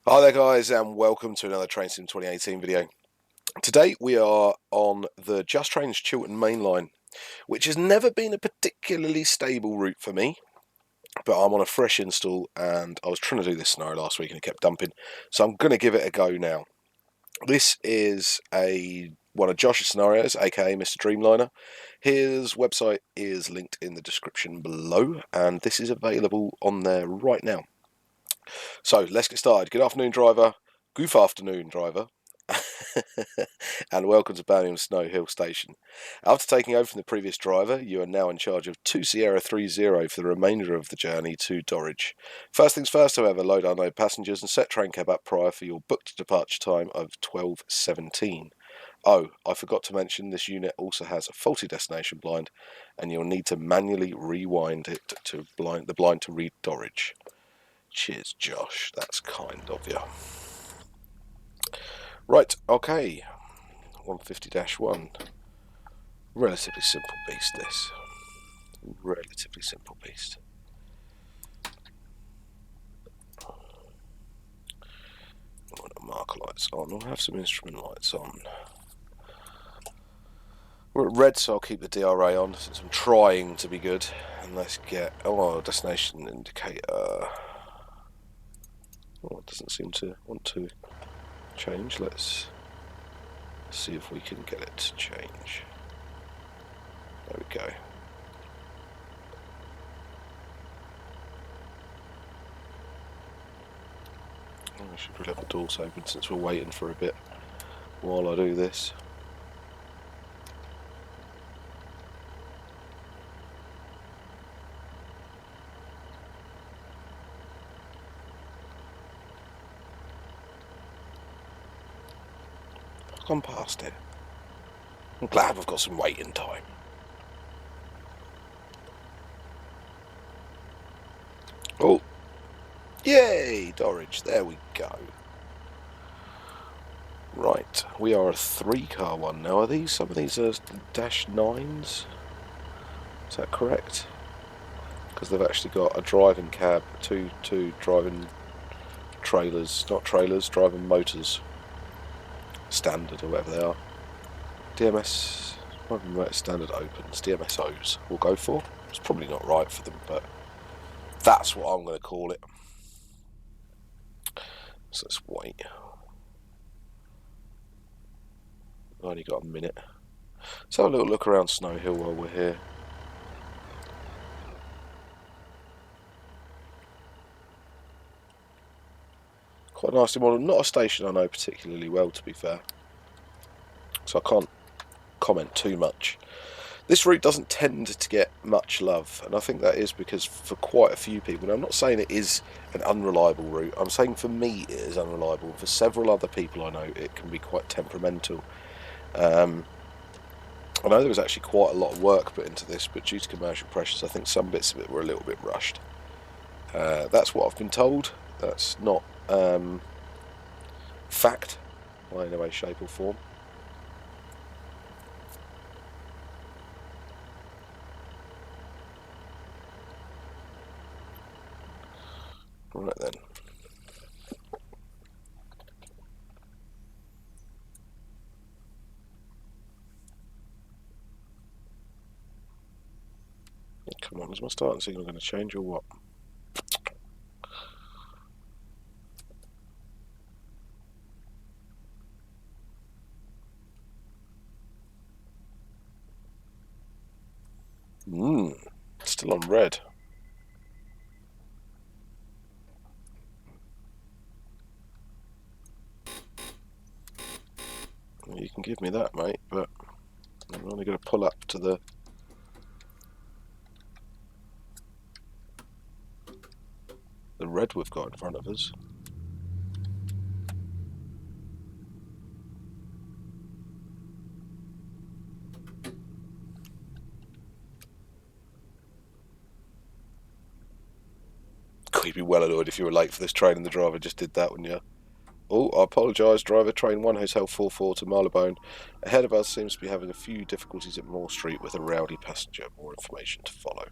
Hi there guys, and welcome to another Train Sim 2018 video. Today we are on the Just Trains Chiltern main line, which has never been a particularly stable route for me, but I'm on a fresh install and I was trying to do this scenario last week and it kept dumping, so I'm going to give it a go now. This is one of Josh's scenarios, aka Mr. Dreamliner. His website is linked in the description below, and this is available on there right now. So let's get started. Good afternoon, driver. Goof afternoon, driver. And welcome to Birmingham Snow Hill Station. After taking over from the previous driver, you are now in charge of 2 Sierra 30 for the remainder of the journey to Dorridge. First things first, however, load unload passengers and set train cab up prior for your booked departure time of 12:17. Oh, I forgot to mention this unit also has a faulty destination blind, and you'll need to manually rewind it to the blind to read Dorridge. Cheers, Josh. That's kind of you. Right, okay. 150-1. Relatively simple beast, this. Relatively simple beast. I'm going to marker lights on. We'll have some instrument lights on. We're at red, so I'll keep the DRA on since I'm trying to be good. And let's get... Oh, destination indicator. Oh, it doesn't seem to want to change. Let's see if we can get it to change. There we go. I should really have the doors open since we're waiting for a bit while I do this. I've gone past it. I'm glad we've got some waiting time. Oh, yay, Dorridge, there we go. Right, we are a 3-car one now. Are some of these are -9s? Is that correct? Because they've actually got a driving cab, two driving trailers, not trailers, driving motors. Standard or whatever they are. DMS, standard opens, DMSOs we'll go for. It's probably not right for them, but that's what I'm going to call it. So let's wait. I've only got a minute. Let's have a little look around Snow Hill while we're here. Quite a nasty model. Not a station I know particularly well, to be fair, so I can't comment too much. This route doesn't tend to get much love, and I think that is because for quite a few people, and I'm not saying it is an unreliable route, I'm saying for me it is unreliable, and for several other people I know it can be quite temperamental. I know there was actually quite a lot of work put into this, but due to commercial pressures I think some bits of it were a little bit rushed. That's what I've been told. That's not fact by any way, shape or form. Right then. Come on, is my starting signal going to change or what? Still on red. You can give me that, mate, but I'm only going to pull up to the red we've got in front of us. You'd be well annoyed if you were late for this train and the driver just did that, wouldn't you? Oh, I apologise, driver. Train 1 Hotel 44 to Marylebone. Ahead of us seems to be having a few difficulties at Moore Street with a rowdy passenger. More information to follow.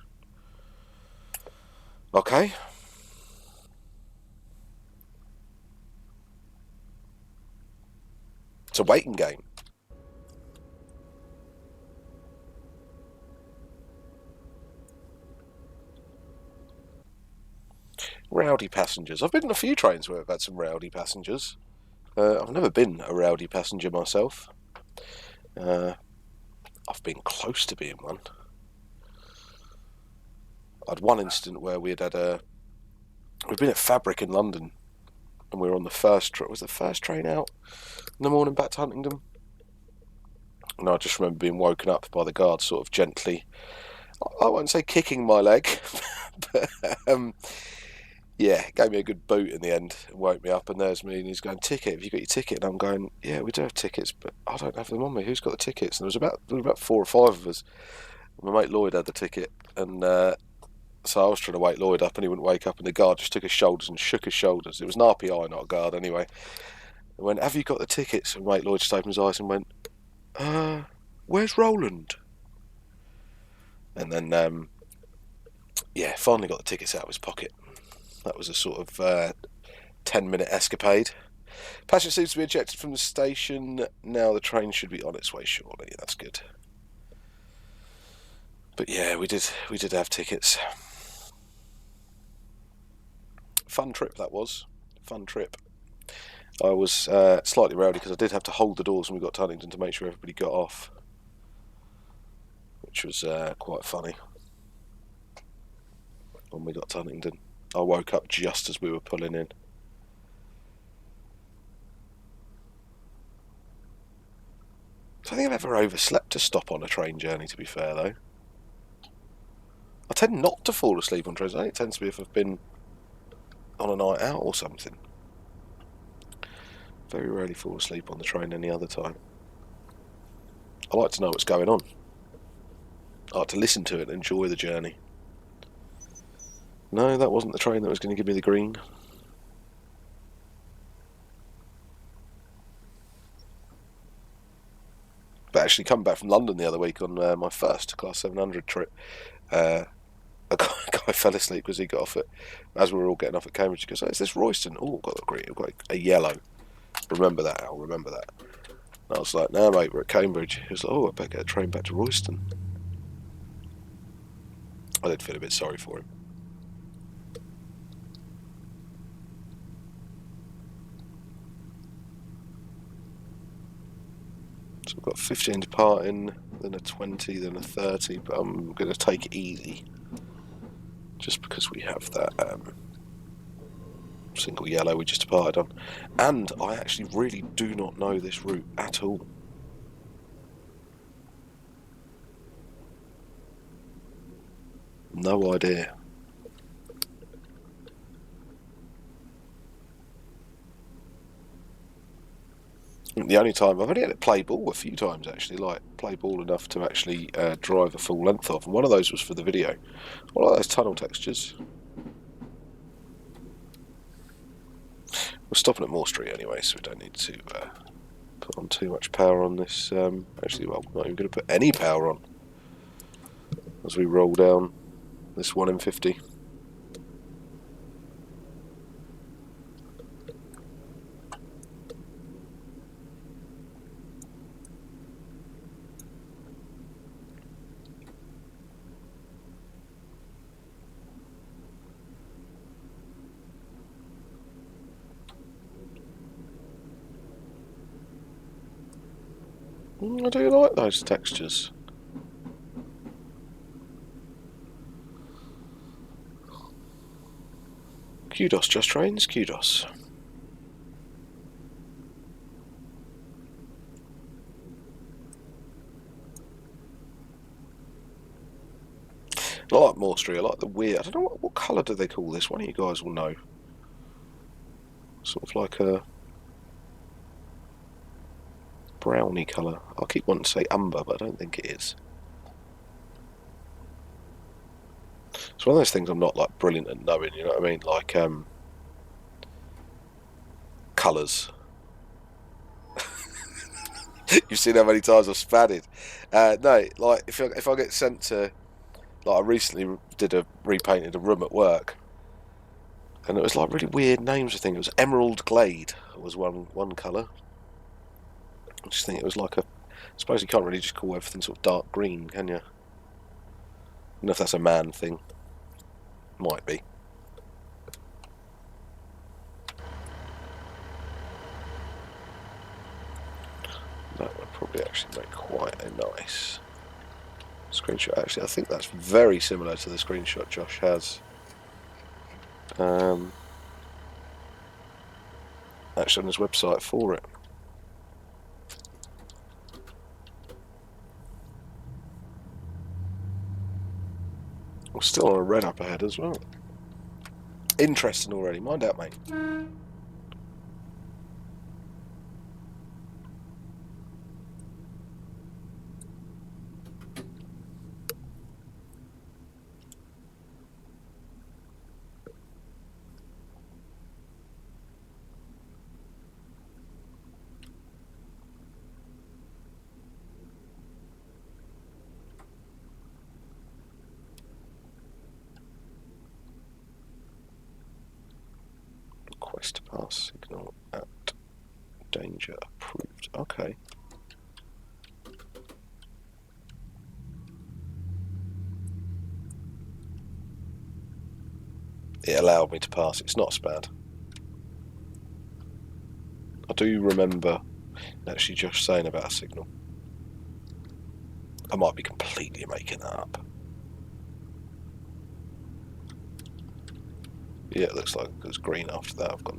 Okay. It's a waiting game. Rowdy passengers. I've been on a few trains where I've had some rowdy passengers. I've never been a rowdy passenger myself. I've been close to being one. I had one incident where we've been at Fabric in London, and we were on the first train. Was the first train out in the morning back to Huntingdon? And I just remember being woken up by the guard, sort of gently, I won't say kicking my leg, but yeah, gave me a good boot in the end and woke me up. And there's me, and he's going, "Ticket? Have you got your ticket?" And I'm going, "Yeah, we do have tickets, but I don't have them on me. Who's got the tickets?" And there was about 4 or 5 of us. My mate Lloyd had the ticket, and so I was trying to wake Lloyd up, and he wouldn't wake up. And the guard just took his shoulders and shook his shoulders. It was an RPI, not a guard, anyway. And went, "Have you got the tickets?" And mate Lloyd just opened his eyes and went, "Where's Roland?" And then, yeah, finally got the tickets out of his pocket. That was a sort of 10-minute escapade. Passenger seems to be ejected from the station. Now the train should be on its way shortly. That's good. But yeah, we did have tickets. Fun trip that was. Fun trip. I was slightly rowdy because I did have to hold the doors when we got to Huntingdon to make sure everybody got off, which was quite funny. When we got to Huntingdon, I woke up just as we were pulling in. I don't think I've ever overslept to stop on a train journey, to be fair, though. I tend not to fall asleep on trains. I think it tends to be if I've been on a night out or something. Very rarely fall asleep on the train any other time. I like to know what's going on. I like to listen to it and enjoy the journey. No, that wasn't the train that was going to give me the green. But actually, coming back from London the other week on my first Class 700 trip, a guy fell asleep because he got off as we were all getting off at Cambridge. He goes, "Oh, is this Royston?" "Oh, I've got the green. I've got a yellow." "Remember that, Al, remember that." And I was like, "No, mate, we're at Cambridge." He was like, "Oh, I better get a train back to Royston." I did feel a bit sorry for him. So I've got 15 departing, then a 20, then a 30, but I'm going to take it easy. Just because we have that single yellow we just departed on. And I actually really do not know this route at all. No idea. The only time I've only had it play ball a few times, actually, like play ball enough to actually drive a full length of, and one of those was for the video. I like those tunnel textures. We're stopping at Moore Street anyway, so we don't need to put on too much power on this. Actually, well, I'm not even going to put any power on as we roll down this 1M50. I do like those textures. Kudos, Just Trains, kudos. I like Moore Street, I like the weird, I don't know, what colour do they call this? One of you guys will know. Sort of like a brownie colour. I keep wanting to say umber, but I don't think it is. It's one of those things I'm not like brilliant at knowing, you know what I mean? Like colours. You've seen how many times I've spadded. No, like if I get sent to, like I recently repainted a room at work, and it was like really weird names. I think it was Emerald Glade was one colour. I just think it was like a... I suppose you can't really just call everything sort of dark green, can you? I don't know if that's a man thing. Might be. That would probably actually make quite a nice screenshot. Actually, I think that's very similar to the screenshot Josh has. Actually on his website for it. We're still on a red up ahead as well. Interesting already. Mind out, mate. Request to pass signal at danger approved. Okay. It allowed me to pass. It's not as bad. I do remember actually Josh saying about a signal. I might be completely making that up. Yeah, it looks like it was green after that. I've got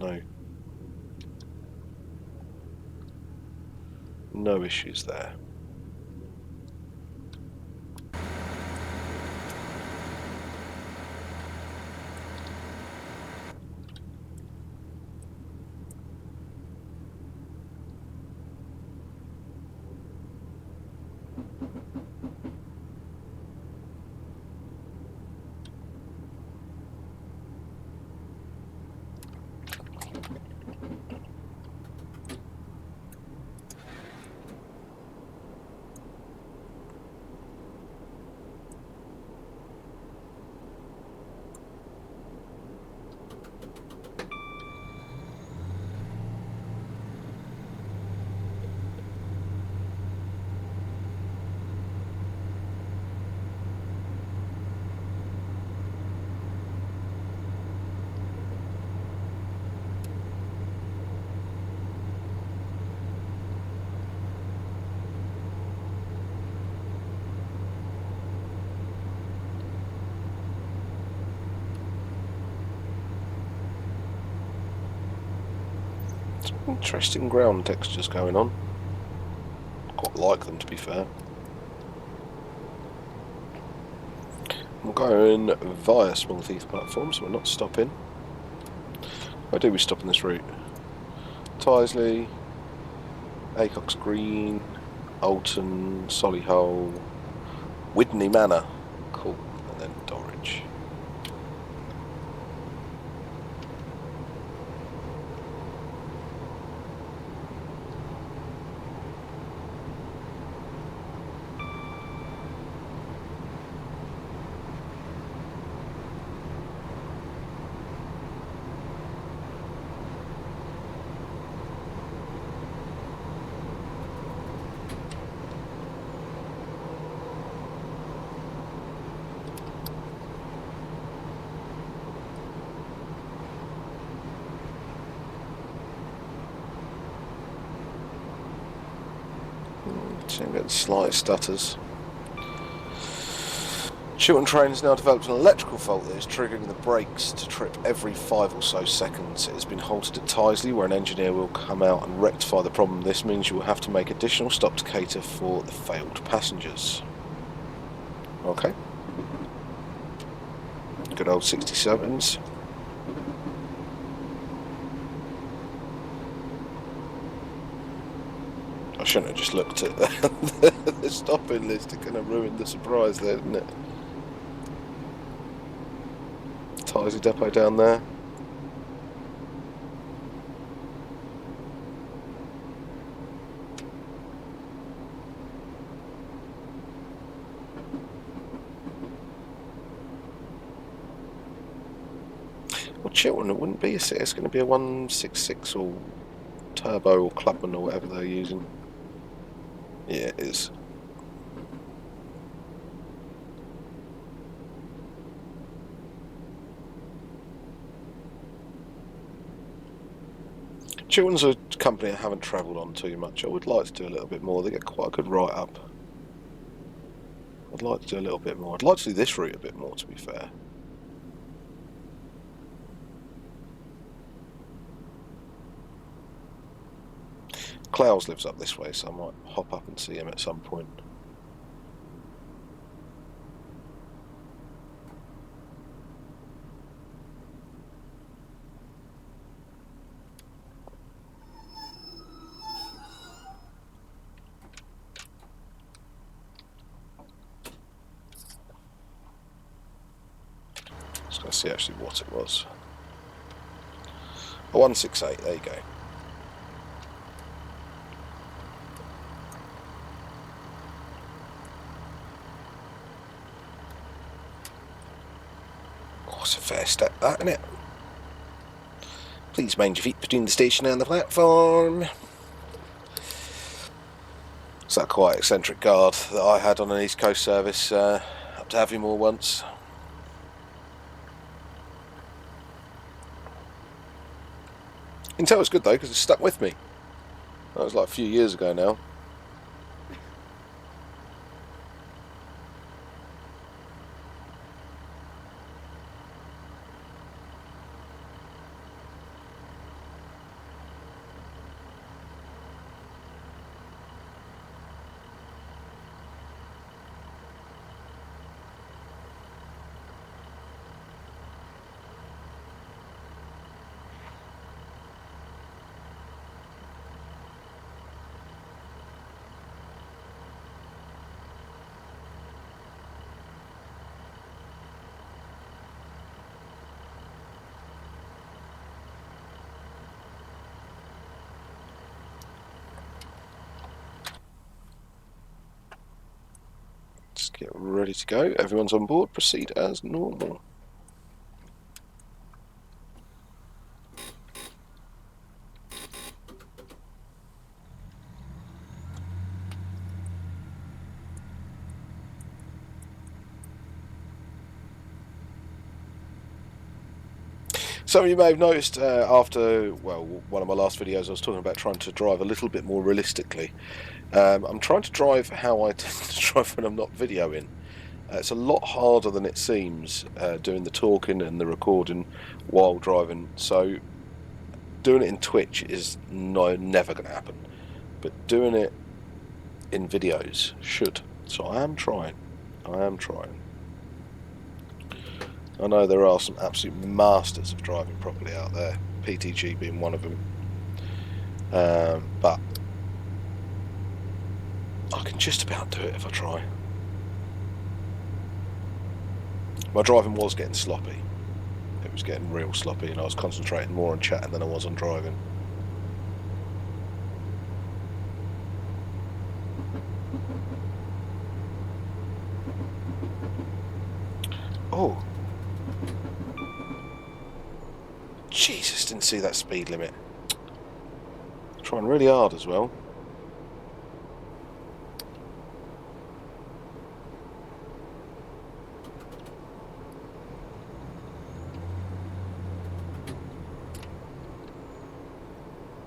no issues there. Some interesting ground textures going on. Quite like them, to be fair. I'm going via Small Heath platform, so we're not stopping. Where do we stop on this route? Tysley, Acox Green, Alton, Solihull, Widney Manor. Cool. And then Dorridge. So I'm getting slight stutters. Chiltern train has now developed an electrical fault that is triggering the brakes to trip every 5 or so seconds. It has been halted at Tysley, where an engineer will come out and rectify the problem. This means you will have to make additional stops to cater for the failed passengers. Okay. Good old 67s. I shouldn't have just looked at the stopping list. It kind of ruined the surprise there, didn't it? Tysley depot down there. Well, Chiltern, it wouldn't be it's going to be a 166 or turbo or Clubman or whatever they're using. Yeah, it is. Chiltern's a company I haven't travelled on too much. I would like to do a little bit more. They get quite a good write-up. I'd like to do a little bit more. I'd like to do this route a bit more, to be fair. Clowes lives up this way, so I might hop up and see him at some point. Just going to see actually what it was. A 168, there you go. Oh, it's a fair step, that, isn't it? Please mind your feet between the station and the platform. It's that quite eccentric guard that I had on an East Coast service up to Aviemore once. You can tell it's good though because it's stuck with me. That was like a few years ago now. Just get ready to go. Everyone's on board. Proceed as normal. Some of you may have noticed after, well, one of my last videos I was talking about trying to drive a little bit more realistically. I'm trying to drive how I tend to drive when I'm not videoing. It's a lot harder than it seems doing the talking and the recording while driving, so doing it in Twitch is never going to happen, but doing it in videos should. So I am trying. I know there are some absolute masters of driving properly out there, PTG being one of them, but I can just about do it if I try. My driving was getting sloppy. It was getting real sloppy and I was concentrating more on chatting than I was on driving. Oh, Jesus, didn't see that speed limit. Trying really hard as well.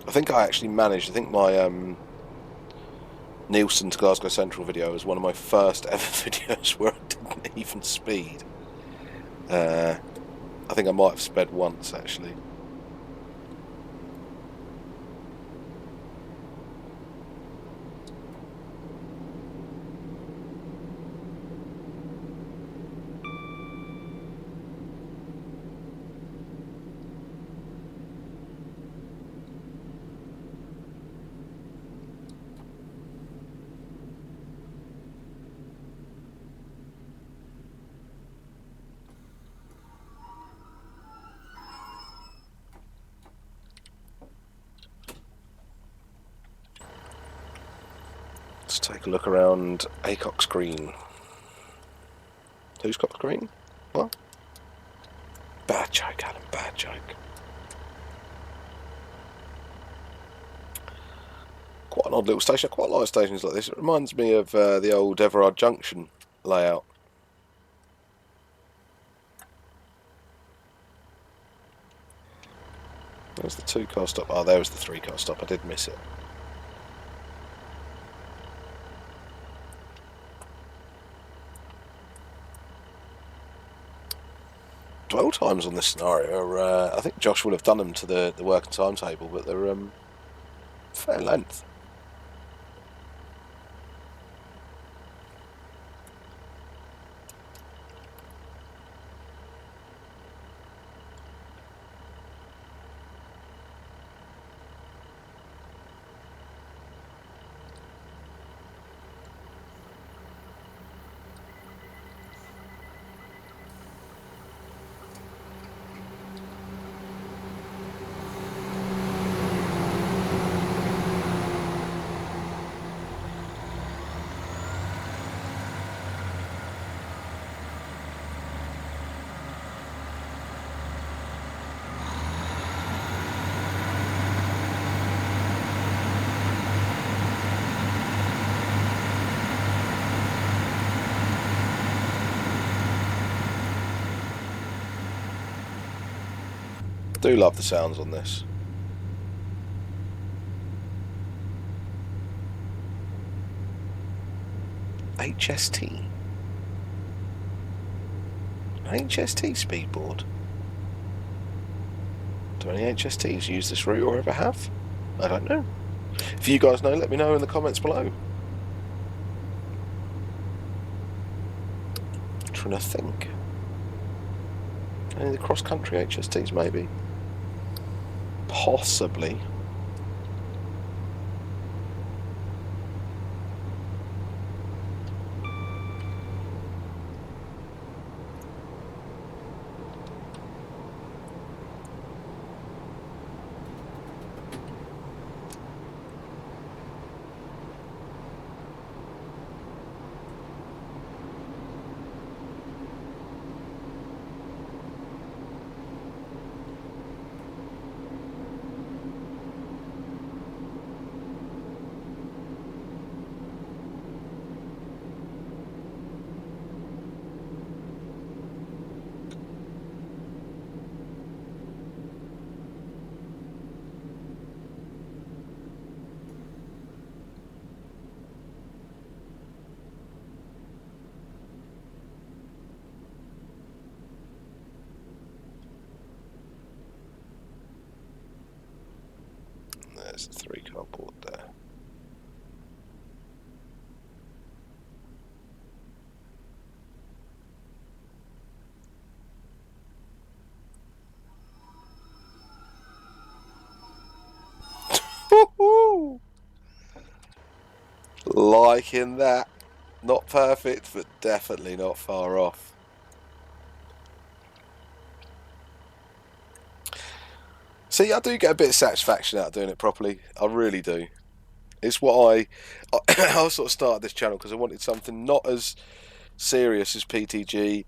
I think I actually managed, I think my Nielsen to Glasgow Central video was one of my first ever videos where I didn't even speed. I think I might have sped once actually. Let's take a look around Acock's Green. Who's Cox Green? What? Bad joke, Alan, bad joke. Quite an odd little station. I quite like stations like this. It reminds me of the old Everard Junction layout. There's the 2-car stop. Oh, there was the 3-car stop. I did miss it. Dwell times on this scenario are, I think Josh will have done them to the working timetable, but they're fair length. Do love the sounds on this. HST. HST speedboard. Do any HSTs use this route or ever have? I don't know. If you guys know, let me know in the comments below. I'm trying to think. Any of the cross-country HSTs maybe? Possibly. There's the 3-car board there. Liking that. Not perfect, but definitely not far off. See, I do get a bit of satisfaction out of doing it properly. I really do. It's what I sort of started this channel because I wanted something not as serious as PTG,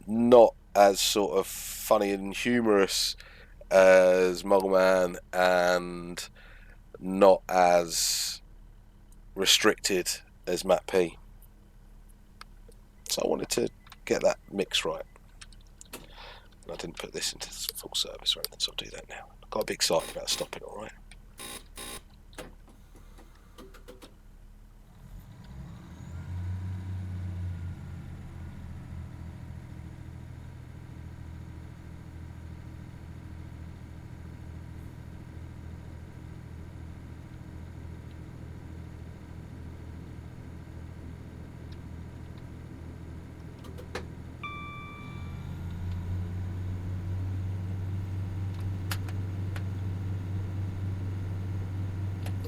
not as sort of funny and humorous as Muggleman, and not as restricted as Matt P. So I wanted to get that mix right. And I didn't put this into full service or anything, so I'll do that now. I got a bit excited about stopping, alright.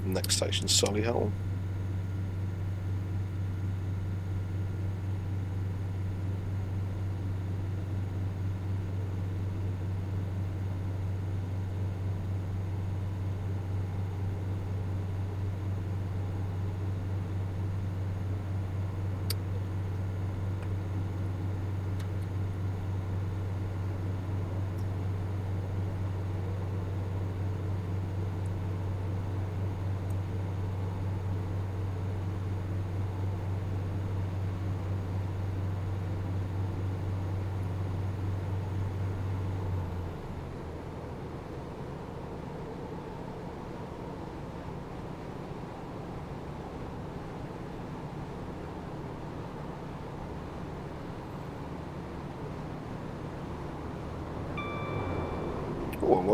Next station, Solihull.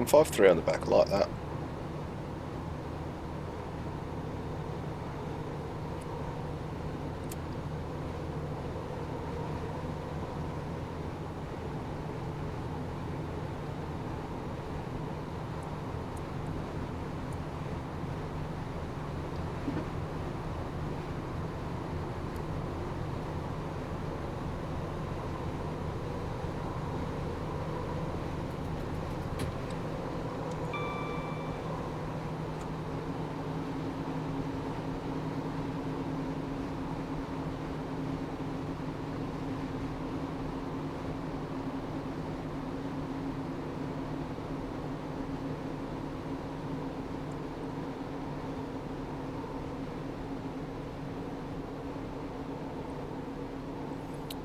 153 on the back, I like that.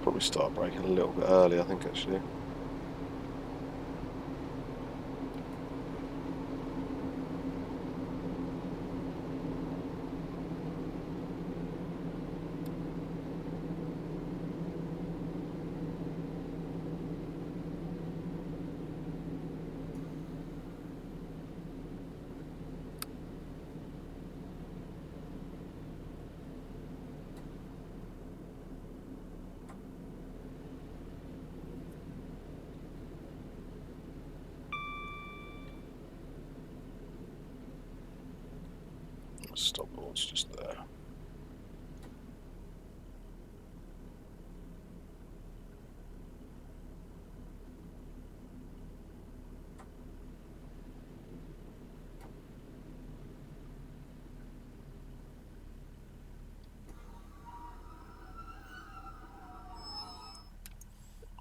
Probably start braking a little bit early, I think, actually. Stop board's just there.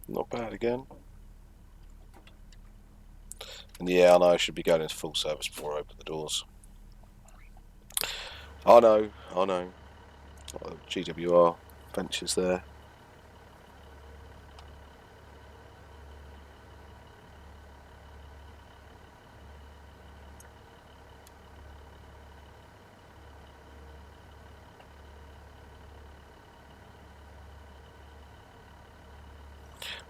Not bad again. And yeah, I know I should be going into full service before I open the doors. I know. GWR Ventures there.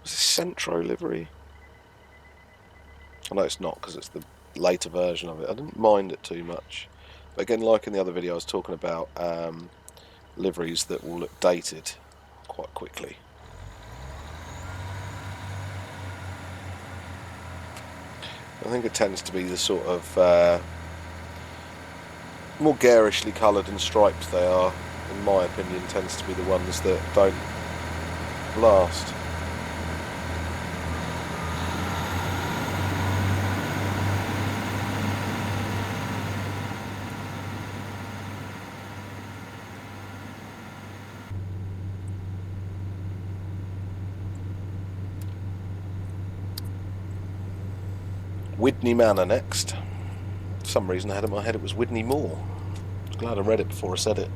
Was this Centro livery? I know it's not because it's the later version of it. I didn't mind it too much. But again, like in the other video, I was talking about liveries that will look dated quite quickly. I think it tends to be the sort of more garishly coloured and striped they are, in my opinion, tends to be the ones that don't last. Widney Manor next. For some reason I had in my head it was Widney Moor. Glad I read it before I said it.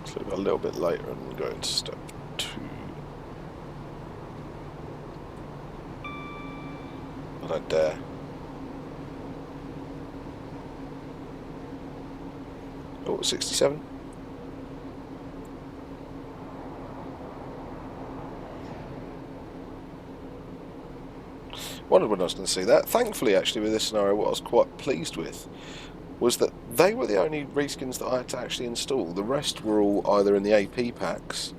So a little bit later and go into step 2. I don't dare. Oh, 67. Wondered when I was going to see that. Thankfully, actually, with this scenario, what I was quite pleased with was that they were the only reskins that I had to actually install. The rest were all either in the AP packs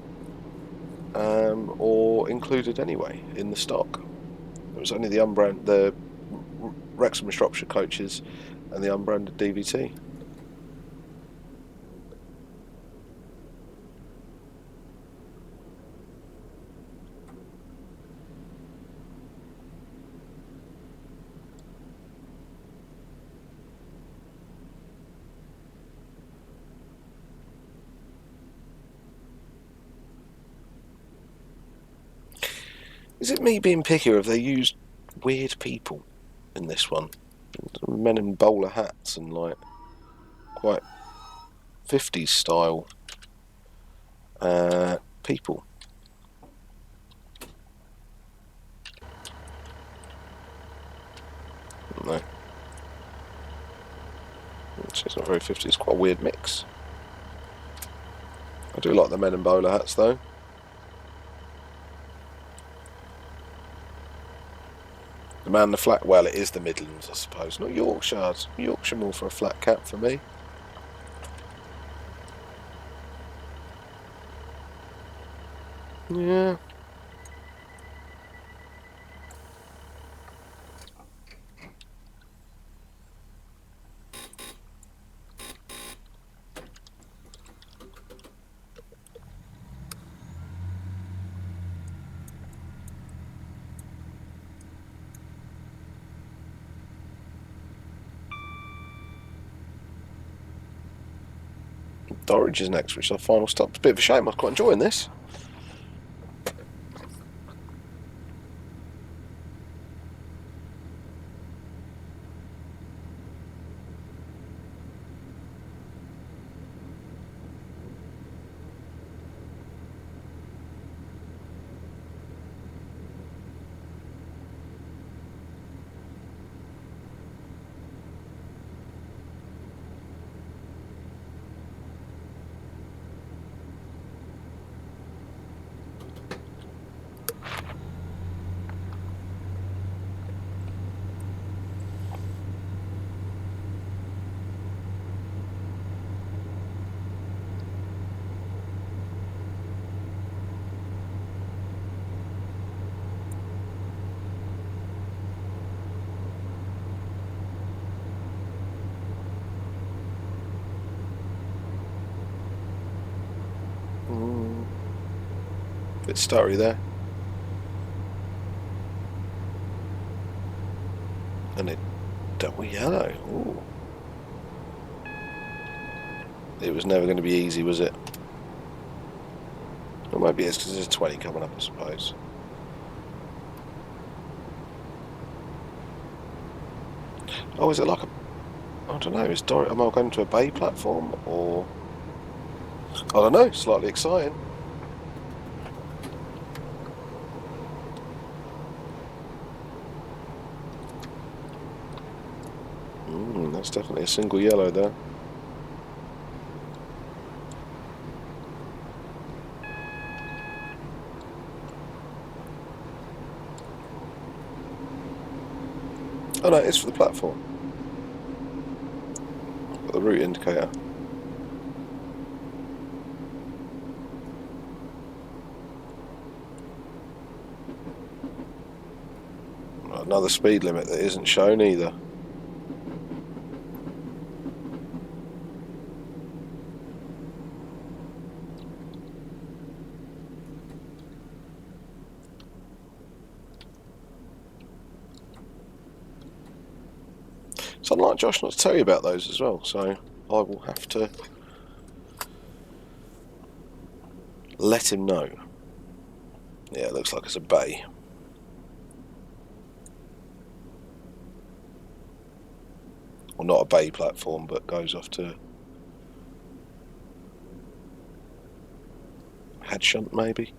or included anyway in the stock. It was only the Wrexham and Shropshire coaches and the unbranded DVT. Is it me being picky, or have they used weird people in this one? Men in bowler hats and like quite 50s style people. No. It's not very 50s, it's quite a weird mix. I do like the men in bowler hats though. The man in the flat, well, it is the Midlands, I suppose. Not Yorkshire. Yorkshire more for a flat cap for me. Yeah. Dorridge is next, which is our final stop. It's a bit of a shame, I was quite enjoying this. Bit starry there. And a double yellow. Ooh. It was never going to be easy, was it? Or maybe it's because there's a 20 coming up, I suppose. Oh, is it like a... I don't know, is Dorridge... Am I going to a bay platform, or... I don't know, slightly exciting. That's definitely a single yellow there. Oh no, it's for the platform. Got the route indicator. Another speed limit that isn't shown either. It's unlike Josh not to tell you about those as well, so I will have to let him know. Yeah, it looks like it's a bay. Well, not a bay platform, but goes off to Headshunt maybe.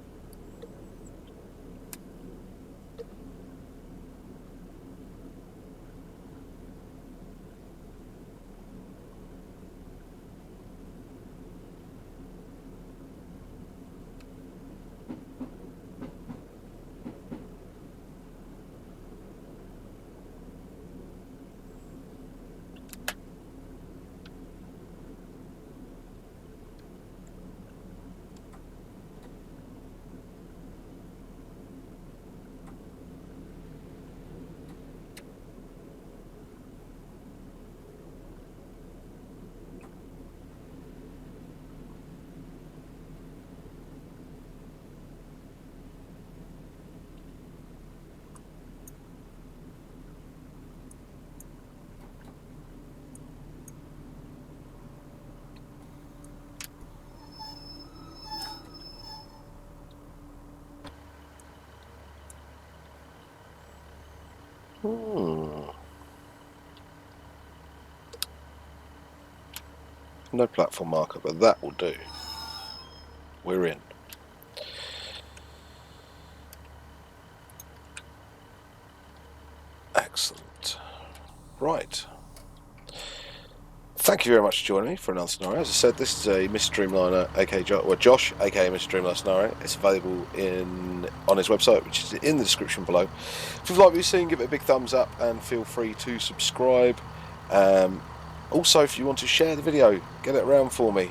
No platform marker, but that will do. We're in. Excellent. Right. Thank you very much for joining me for another scenario. As I said, this is a Mr. Dreamliner, aka Josh, aka Mr. Dreamliner scenario. It's available on his website, which is in the description below. If you've liked what you've seen, give it a big thumbs up and feel free to subscribe. Also, if you want to share the video, get it around for me.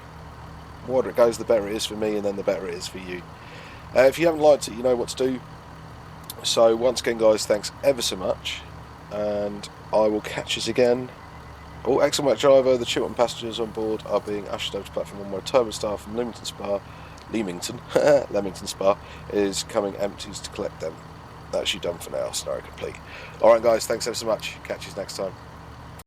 The wider it goes, the better it is for me, and then the better it is for you. If you haven't liked it, you know what to do. So once again, guys, thanks ever so much, and I will catch us again. All excellent work, driver. The Chiltern passengers on board are being ushered over to platform 1 where a turbo staff from Leamington Spa is coming empties to collect them. That's you done for now. Scenario complete. Alright guys, thanks ever so much. Catch you next time.